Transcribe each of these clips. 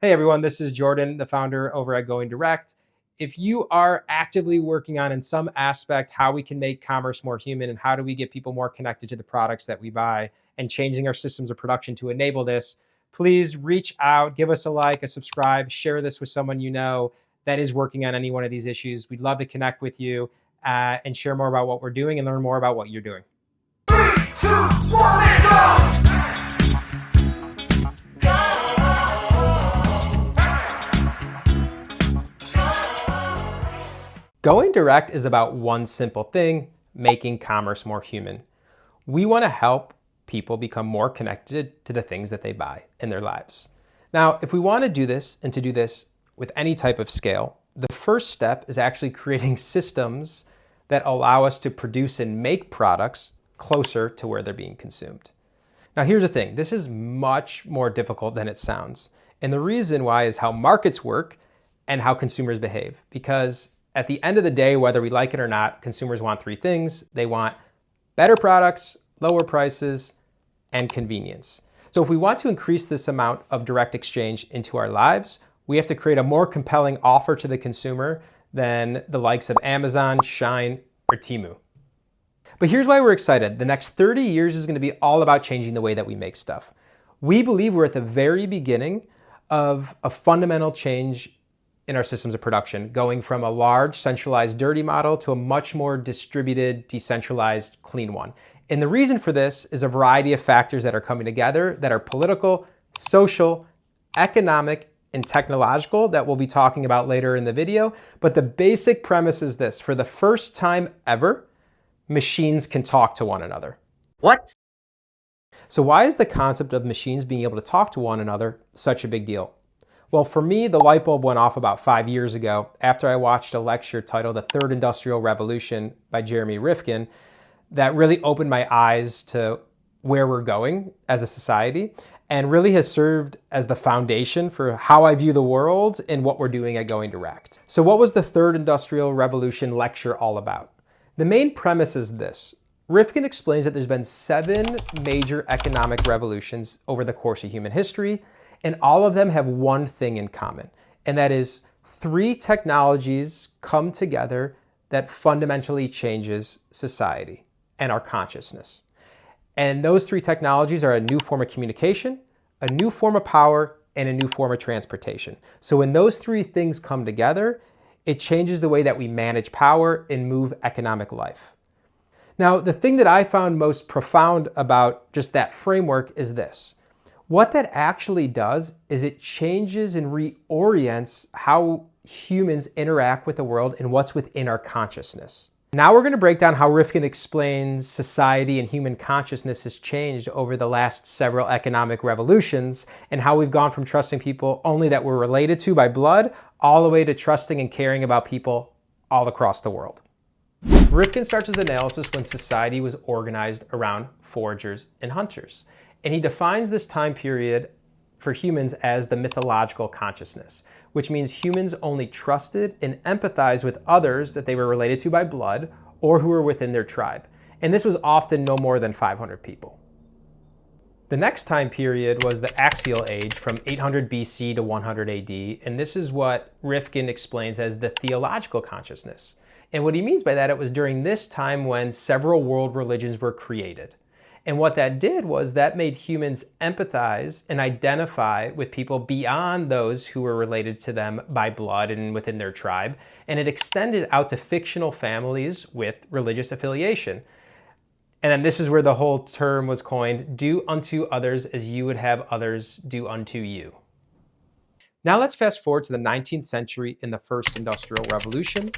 Hey everyone, this is Jordan, the founder over at Going Direct. If you are actively working on in some aspect how we can make commerce more human and how do we get people more connected to the products that we buy and changing our systems of production to enable this, please reach out, give us a like, a subscribe, share this with someone you know that is working on any one of these issues. We'd love to connect with you and share more about what we're doing and learn more about what you're doing. 3, 2, 1, and go! Going direct is about one simple thing, making commerce more human. We want to help people become more connected to the things that they buy in their lives. Now, if we want to do this and to do this with any type of scale, the first step is actually creating systems that allow us to produce and make products closer to where they're being consumed. Now, here's the thing. This is much more difficult than it sounds. And the reason why is how markets work and how consumers behave. Because at the end of the day, whether we like it or not, consumers want three things. They want better products, lower prices, and convenience. So if we want to increase this amount of direct exchange into our lives, we have to create a more compelling offer to the consumer than the likes of Amazon, Shine, or Temu. But here's why we're excited. The next 30 years is going to be all about changing the way that we make stuff. We believe we're at the very beginning of a fundamental change in our systems of production, going from a large, centralized, dirty model to a much more distributed, decentralized, clean one. And the reason for this is a variety of factors that are coming together that are political, social, economic, and technological that we'll be talking about later in the video. But the basic premise is this: for the first time ever, machines can talk to one another. What? So why is the concept of machines being able to talk to one another such a big deal? Well, for me, the light bulb went off about 5 years ago after I watched a lecture titled The Third Industrial Revolution by Jeremy Rifkin that really opened my eyes to where we're going as a society and really has served as the foundation for how I view the world and what we're doing at Going Direct. So what was the Third Industrial Revolution lecture all about? The main premise is this. Rifkin explains that there's been 7 major economic revolutions over the course of human history, and all of them have one thing in common, and that is 3 technologies come together that fundamentally changes society and our consciousness. And those 3 technologies are a new form of communication, a new form of power, and a new form of transportation. So when those 3 things come together, it changes the way that we manage power and move economic life. Now, the thing that I found most profound about just that framework is this. What that actually does is it changes and reorients how humans interact with the world and what's within our consciousness. Now we're going to break down how Rifkin explains society and human consciousness has changed over the last several economic revolutions and how we've gone from trusting people only that we're related to by blood all the way to trusting and caring about people all across the world. Rifkin starts his analysis when society was organized around foragers and hunters. And he defines this time period for humans as the mythological consciousness, which means humans only trusted and empathized with others that they were related to by blood or who were within their tribe. And this was often no more than 500 people. The next time period was the Axial Age from 800 BC to 100 AD, and this is what Rifkin explains as the theological consciousness. And what he means by that, it was during this time when several world religions were created. And what that did was that made humans empathize and identify with people beyond those who were related to them by blood and within their tribe. And it extended out to fictional families with religious affiliation. And then this is where the whole term was coined, do unto others as you would have others do unto you. Now let's fast forward to the 19th century in the First Industrial Revolution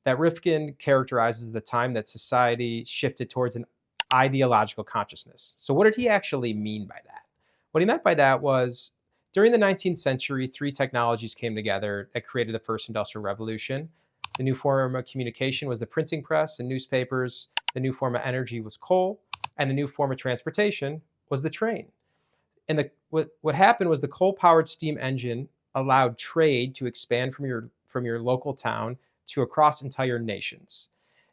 that Rifkin characterizes the time that society shifted towards an ideological consciousness. So what did he actually mean by that? What he meant by that was during the 19th century, 3 technologies came together that created the First Industrial Revolution. The new form of communication was the printing press and newspapers. The new form of energy was coal. And the new form of transportation was the train. And what happened was the coal-powered steam engine allowed trade to expand from your local town to across entire nations.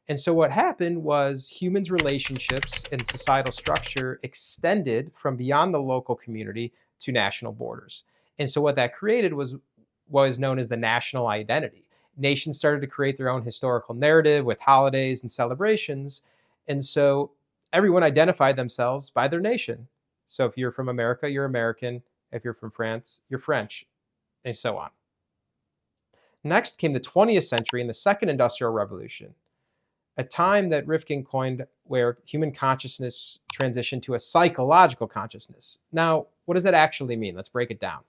And so what happened was humans' relationships and societal structure extended from beyond the local community to national borders. And so what that created was what is known as the national identity. Nations started to create their own historical narrative with holidays and celebrations. And so everyone identified themselves by their nation. So if you're from America, you're American. If you're from France, you're French, and so on. Next came the 20th century and the Second Industrial Revolution, a time that Rifkin coined where human consciousness transitioned to a psychological consciousness. Now, what does that actually mean? Let's break it down.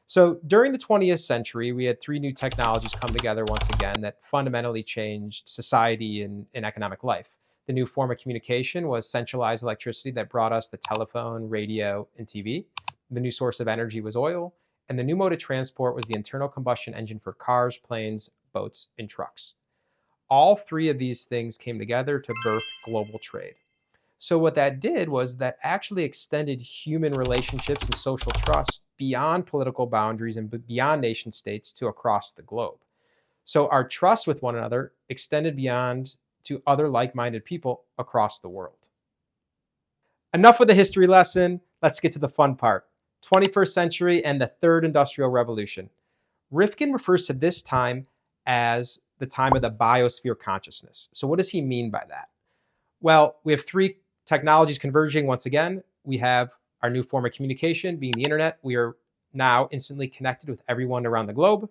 So during the 20th century, we had three new technologies come together once again that fundamentally changed society and economic life. The new form of communication was centralized electricity that brought us the telephone, radio, and TV. The new source of energy was oil. And the new mode of transport was the internal combustion engine for cars, planes, boats, and trucks. All three of these things came together to birth global trade. So what that did was that actually extended human relationships and social trust beyond political boundaries and beyond nation states to across the globe. So our trust with one another extended beyond to other like-minded people across the world. Enough with the history lesson. Let's get to the fun part. 21st century and the third industrial revolution. Rifkin refers to this time as the time of the biosphere consciousness. So what does he mean by that? Well, we have three technologies converging once again. We have our new form of communication being the internet. We are now instantly connected with everyone around the globe.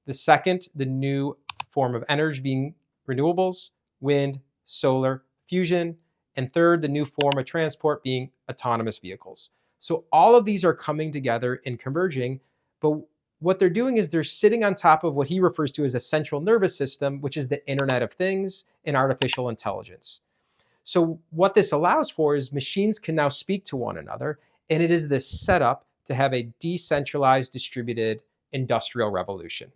The second, the new form of energy being renewables, wind, solar, fusion. And third, the new form of transport being autonomous vehicles. So all of these are coming together and converging, but what they're doing is they're sitting on top of what he refers to as a central nervous system, which is the Internet of Things and artificial intelligence. So what this allows for is machines can now speak to one another, and it is this setup to have a decentralized, distributed industrial revolution.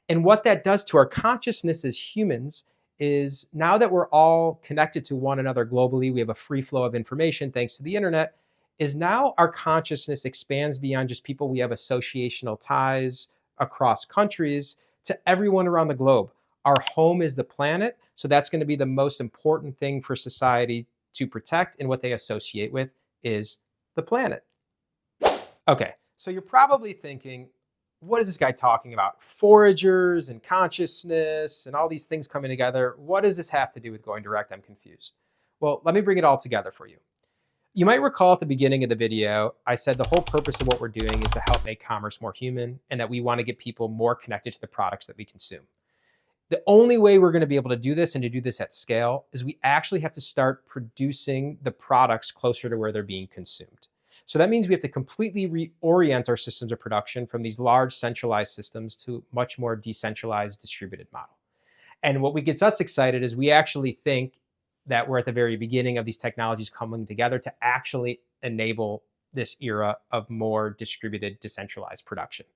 And what that does to our consciousness as humans is now that we're all connected to one another globally, we have a free flow of information thanks to the internet, is now our consciousness expands beyond just people we have associational ties across countries to everyone around the globe. Our home is the planet, so that's going to be the most important thing for society to protect, and what they associate with is the planet. Okay, so you're probably thinking, what is this guy talking about? Foragers and consciousness and all these things coming together. What does this have to do with going direct? I'm confused. Well, let me bring it all together for you. You might recall at the beginning of the video, I said the whole purpose of what we're doing is to help make commerce more human and that we want to get people more connected to the products that we consume. The only way we're going to be able to do this and to do this at scale is we actually have to start producing the products closer to where they're being consumed. So that means we have to completely reorient our systems of production from these large centralized systems to a much more decentralized distributed model. And what gets us excited is we actually think that we're at the very beginning of these technologies coming together to actually enable this era of more distributed, decentralized production.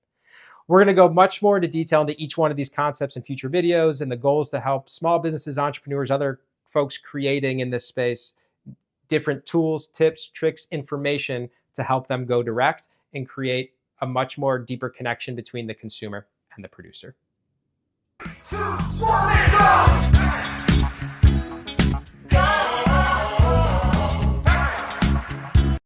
We're going to go much more into detail into each one of these concepts in future videos, and the goal is to help small businesses, entrepreneurs, other folks creating in this space, different tools, tips, tricks, information to help them go direct and create a much more deeper connection between the consumer and the producer. 2, 1, let's go!